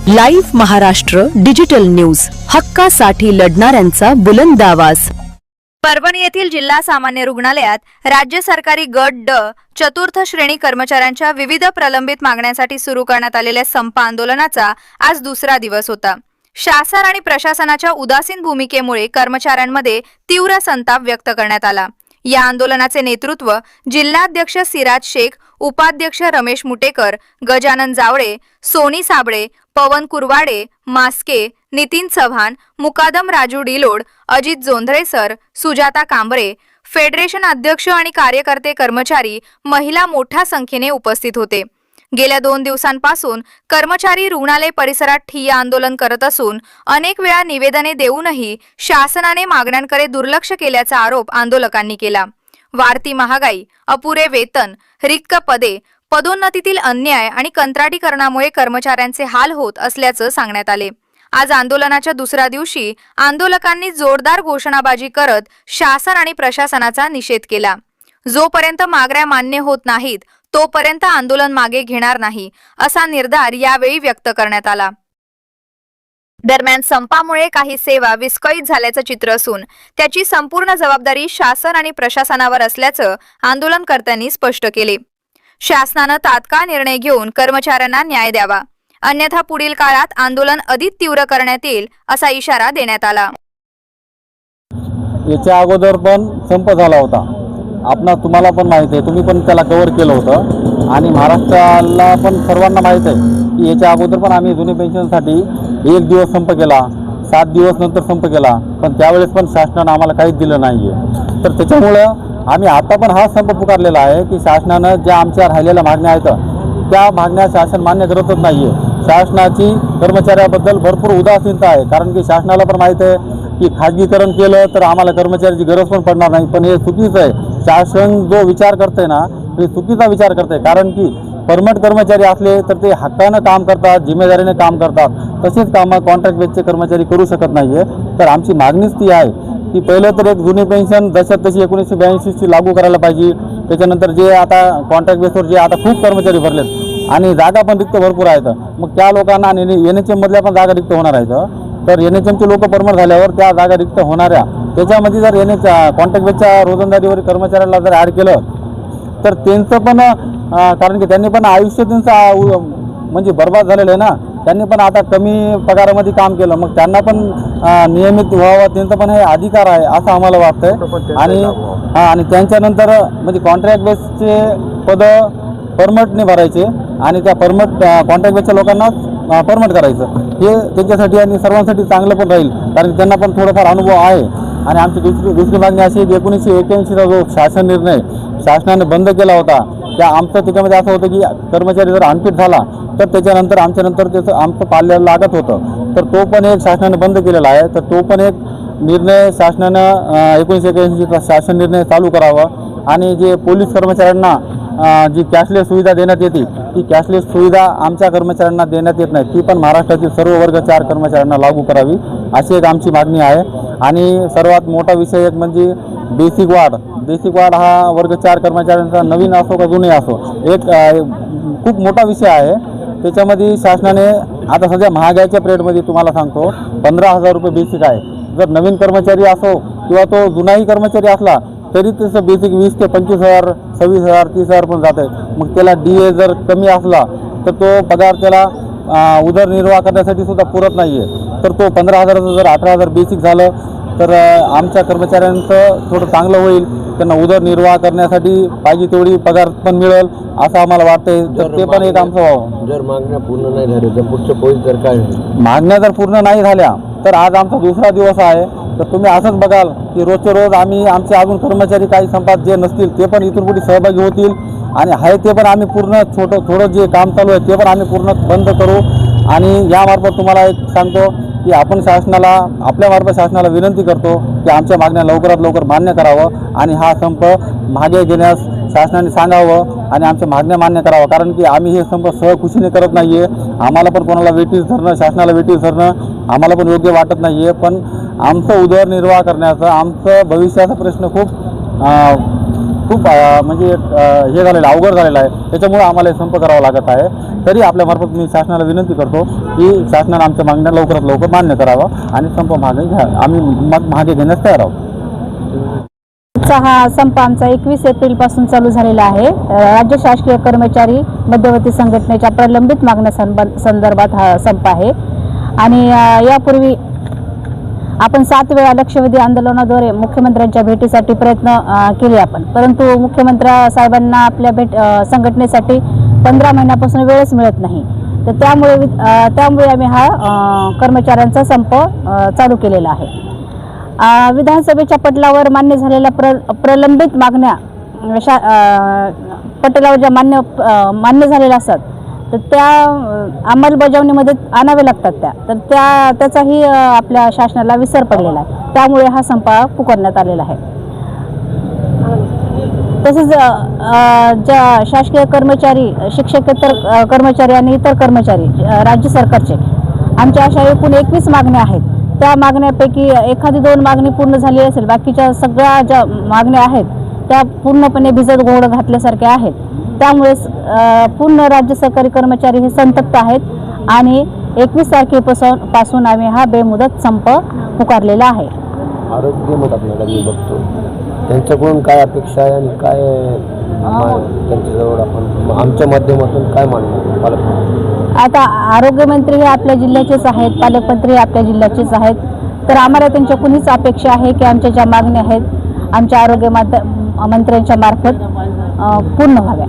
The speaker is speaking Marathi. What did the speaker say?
लाईव्ह महाराष्ट्र डिजिटल न्यूज, हक्कासाठी लढणाऱ्यांचा बुलंद आवाज। परभणी येथील जिल्हा सामान्य रुग्णालयात राज्य सरकारी गट ड चतुर्थ श्रेणी कर्मचाऱ्यांच्या विविध प्रलंबित मागण्यांसाठी सुरू करण्यात आलेल्या संप आंदोलनाचा आज दुसरा दिवस होता। शासन आणि प्रशासनाच्या उदासीन भूमिकेमुळे कर्मचाऱ्यांमध्ये तीव्र संताप व्यक्त करण्यात आला। या आंदोलनाचे नेतृत्व जिल्हाध्यक्ष सिराज शेख, उपाध्यक्ष रमेश मुटेकर, गजानन जावळे, सोनी साबळे, पवन कुरवाडे, मास्के, नितीन चव्हाण, मुकादम राजू डिलोड, अजित जोंधळे सर, सुजाता कांबरे, फेडरेशन अध्यक्ष आणि कार्यकर्ते, कर्मचारी, महिला मोठ्या संख्येने उपस्थित होते। गेल्या 2 दिवसांपासून कर्मचारी रुग्णालय परिसरात ठिय्या आंदोलन करत असून अनेक वेळा निवेदने देऊनही शासनाने मागण्यांकडे दुर्लक्ष केल्याचा आरोप आंदोलकांनी केला। वाढती महागाई, अपुरे वेतन, रिक्त पदे, पदोन्नतीतील अन्याय आणि कंत्राटीकरणामुळे कर्मचाऱ्यांचे हाल होत असल्याचं सांगण्यात आले। आज आंदोलनाच्या दुसऱ्या दिवशी आंदोलकांनी जोरदार घोषणाबाजी करत शासन आणि प्रशासनाचा निषेध केला। जोपर्यंत मागण्या मान्य होत नाहीत तोपर्यंत आंदोलन मागे घेणार नाही, असा निर्धार यावेळी व्यक्त करण्यात आला। दरम्यान संपामुळे काही सेवा विस्कळीत झाल्याचं चित्र असून त्याची संपूर्ण जबाबदारी शासन आणि प्रशासनावर असल्याचं आंदोलनकर्त्यांनी स्पष्ट केले। शासनानं तात्काळ निर्णय घेऊन कर्मचाऱ्यांना न्याय द्यावा, अन्यथा पुढील काळात आंदोलन अधिक तीव्र करण्यात येईल, असा इशारा देण्यात आला। याच्या अगोदर पण संप झाला होता, तुम्हाला पण माहिती आहे, तुम्ही पण त्याला कव्हर केलं होतं आणि महाराष्ट्राला पण सर्वांना माहीत आहे की याच्या अगोदर पण आम्ही जुनी पेन्शनसाठी 1 दिवस संप केला, 7 दिवस नंतर संप केला, पण त्यावेळेस पण शासनानं आम्हाला काहीच दिलं नाही आहे। तर त्याच्यामुळं आम्ही आता पण हा संप पुकारलेला आहे की शासनानं ज्या आमच्या राहिलेल्या मागण्या आहेत त्या मागण्या शासन मान्य करतच नाही आहे। शासनाची कर्मचाऱ्याबद्दल भरपूर उदासीनता आहे, कारण की शासनाला पण माहीत आहे की खाजगीकरण केलं तर आम्हाला कर्मचाऱ्याची गरज पण पडणार नाही, पण हे चुकीचं आहे। शासन जो विचार करते ना ते चुकीचा विचार करते, कारण की परमनंट कर्मचारी असले तर ते हक्कानं काम करतात, जिम्मेदारीने काम करतात, तसेच कामं कॉन्ट्रॅक्ट बेसचे कर्मचारी करू शकत नाही आहे। तर आमची मागणीच ती आहे की पहिलं तर एक जुनी पेन्शन जशात तशी 1982ची लागू करायला पाहिजे। त्याच्यानंतर जे आता कॉन्ट्रॅक्ट बेसवर जे आता खूप कर्मचारी भरलेत आणि जागा पण रिक्त भरपूर आहेत, मग त्या लोकांना NHM मधल्या पण जागा रिक्त होणार आहेत। तर NHMचे लोक परमनंट झाल्यावर त्या जागा रिक्त होणाऱ्या त्याच्यामध्ये जर कॉन्ट्रॅक्ट बेसच्या रोजंदारीवर कर्मचाऱ्याला जर ॲड केलं तर त्यांचं पण कारण की त्यांनी पण आयुष्य त्यांचं म्हणजे बर्बाद झालेलं आहे ना, त्यांनी पण आता कमी पगारामध्ये काम केलं, मग त्यांना पण नियमित व्हावं, त्यांचं पण हे अधिकार आहे असं आम्हाला वाटतंय। आणि त्यांच्यानंतर म्हणजे कॉन्ट्रॅक्ट बेसचे पदं परमनंटने भरायचे आणि त्या परमनंट कॉन्ट्रॅक्ट बेसच्या लोकांना परमनंट करायचं, हे त्यांच्यासाठी आणि सर्वांसाठी चांगलं पण राहील, कारण त्यांना पण थोडाफार अनुभव आहे। आणि आमची दुसरी मागणी अशी की 1981चा जो शासन निर्णय शासनाने बंद केला होता, आमचं त्याच्यामध्ये असं होतं की कर्मचारी जर अनफिट झाला तर त्याच्यानंतर आमच्यानंतर त्याचं आमचं पाल्याला लागत होतं, तर तो पण एक शासनाने बंद केलेला आहे। तर तो पण एक निर्णय शासनानं 1981चा शासन निर्णय चालू करावा आणि जे पोलीस कर्मचाऱ्यांना जी कॅशलेस सुविधा देण्यात येते ती कॅशलेस सुविधा आमच्या कर्मचाऱ्यांना देण्यात येत नाही, ती पण महाराष्ट्रातील सर्व वर्ग 4 कर्मचाऱ्यांना लागू करावी, अशी एक आमची मागणी आहे। आणि सर्वात मोठा विषय एक म्हणजे बेसिक वाढ हा वर्ग 4 कर्मचाऱ्यांचा नवीन असो का जुने असो एक खूप मोठा विषय आहे। त्याच्यामध्ये शासनाने आता सध्या महागाईच्या पिरियडमध्ये तुम्हाला सांगतो 15,000 रुपये बेसिक आहे। जर नवीन कर्मचारी असो किंवा तो जुनाही कर्मचारी असला तरी त्याचं बेसिक 20 ते 25,000, 26,000, 30,000 पण जात आहे। मग त्याला DA जर कमी असला तर तो पगार त्याला उदरनिर्वाह करण्यासाठी सुद्धा पुरत नाही आहे। तर तो 15,000चं जर 18,000 बेसिक झालं तर आमच्या कर्मचाऱ्यांचं थोडं चांगलं होईल, त्यांना उदरनिर्वाह करण्यासाठी पाहिजे तेवढी पगार पण मिळेल असं आम्हाला वाटतंय। तर ते पण एक आमचं व्हावं। जर मागण्या पूर्ण नाही झाल्या तर पुढचं पोलीस जर काय मागण्या जर पूर्ण नाही झाल्या तर आज आमचा दुसरा दिवस आहे। तर तुम्ही असंच बघाल की रोजच्या रोज आम्ही आमचे अजून कर्मचारी काही संपात जे नसतील ते पण इथून पुढे सहभागी होतील आणि आहे ते पण आम्ही पूर्ण थोडं जे काम चालू आहे ते पण आम्ही पूर्ण बंद करू। आणि यामार्फत तुम्हाला एक सांगतो की आपण आपल्यामार्फत शासनाला विनंती करतो की आमच्या मागण्या लवकरात लवकर मान्य करावं आणि हा संप मागे घेण्यास शासनाने सांगावं आणि आमच्या मागण्या मान्य करावं, कारण की आम्ही हे संप सहखुशीने करत नाही आहे। आम्हाला पण कोणाला वेटीस धरणं, शासनाला वेटीस धरणं आम्हाला पण योग्य वाटत नाही आहे, पण आमचं उदरनिर्वाह करण्याचं, आमचं भविष्याचा प्रश्न खूप खूप म्हणजे हे झालेलं आहे, अवघड झालेलं आहे. त्याच्यामुळे आम्हाला हे संप करावा लागत आहे. तरी आपल्यामार्फत मी शासनाला विनंती करतो की शासनाने आमच्या मागण्या लवकरात लवकर मान्य करावं आणि संप मागे घ्या. आम्ही मागे घेण्यास तयार आहोत. हा संप आमचा 21 एप्रिलपासून चालू झालेला आहे. राज्य शासकीय कर्मचारी मध्यवर्ती संघटनेच्या प्रलंबित मागण्या संदर्भात हा संप आहे. आणि यापूर्वी आपण 7 वेळा लक्षवेधी आंदोलनाद्वारे मुख्यमंत्र्यांच्या भेटीसाठी प्रयत्न केले आपण, परंतु मुख्यमंत्री साहेबांना आपल्या संघटनेसाठी 15 महिन्यापासून वेळच मिळत नाही. तर त्यामुळे आम्ही हा कर्मचाऱ्यांचा संप चालू केलेला आहे. विधानसभेच्या पटलावर मान्य झालेल्या प्रलंबित मागण्या पटलावर ज्या मान्य झालेल्या असतात तर त्या अंमलबजावणीमध्ये आणाव्या लागतात. त्याचाही आपल्या शासनाला विसर पडलेला आहे. त्यामुळे हा संप पुकारण्यात आलेला आहे. तसेच ज्या शासकीय कर्मचारी, शिक्षकेतर कर्मचारी आणि इतर कर्मचारी राज्य सरकारचे आमच्या अशा एकूण 21 मागण्या आहेत. त्या मागण्यापैकी एखादी 2 मागणी पूर्ण झाली असेल, बाकीच्या सगळ्या ज्या मागण्या आहेत त्या पूर्णपणे भिजत घोळ घातल्यासारख्या आहेत. त्यामुळे पूर्ण राज्य सरकारी कर्मचारी हे संतप्त आहेत आणि 21 तारखेपासून आम्ही हा बेमुदत संप पुकारलेला आहे. आरोग्य मत आपल्याला मी बघतो त्यांच्याकडून काय अपेक्षा आहे आणि काय त्यांच्याजवळ आपण आमच्या माध्यमातून काय मागणं. आता आरोग्यमंत्री हे आपल्या जिल्ह्याचेच आहेत, पालकमंत्री हे आपल्या जिल्ह्याचेच आहेत. तर आम्हाला त्यांच्याकडून हीच अपेक्षा आहे की आमच्या ज्या मागण्या आहेत आमच्या आरोग्य मंत्र्यांच्या मार्फत पूर्ण व्हाव्या.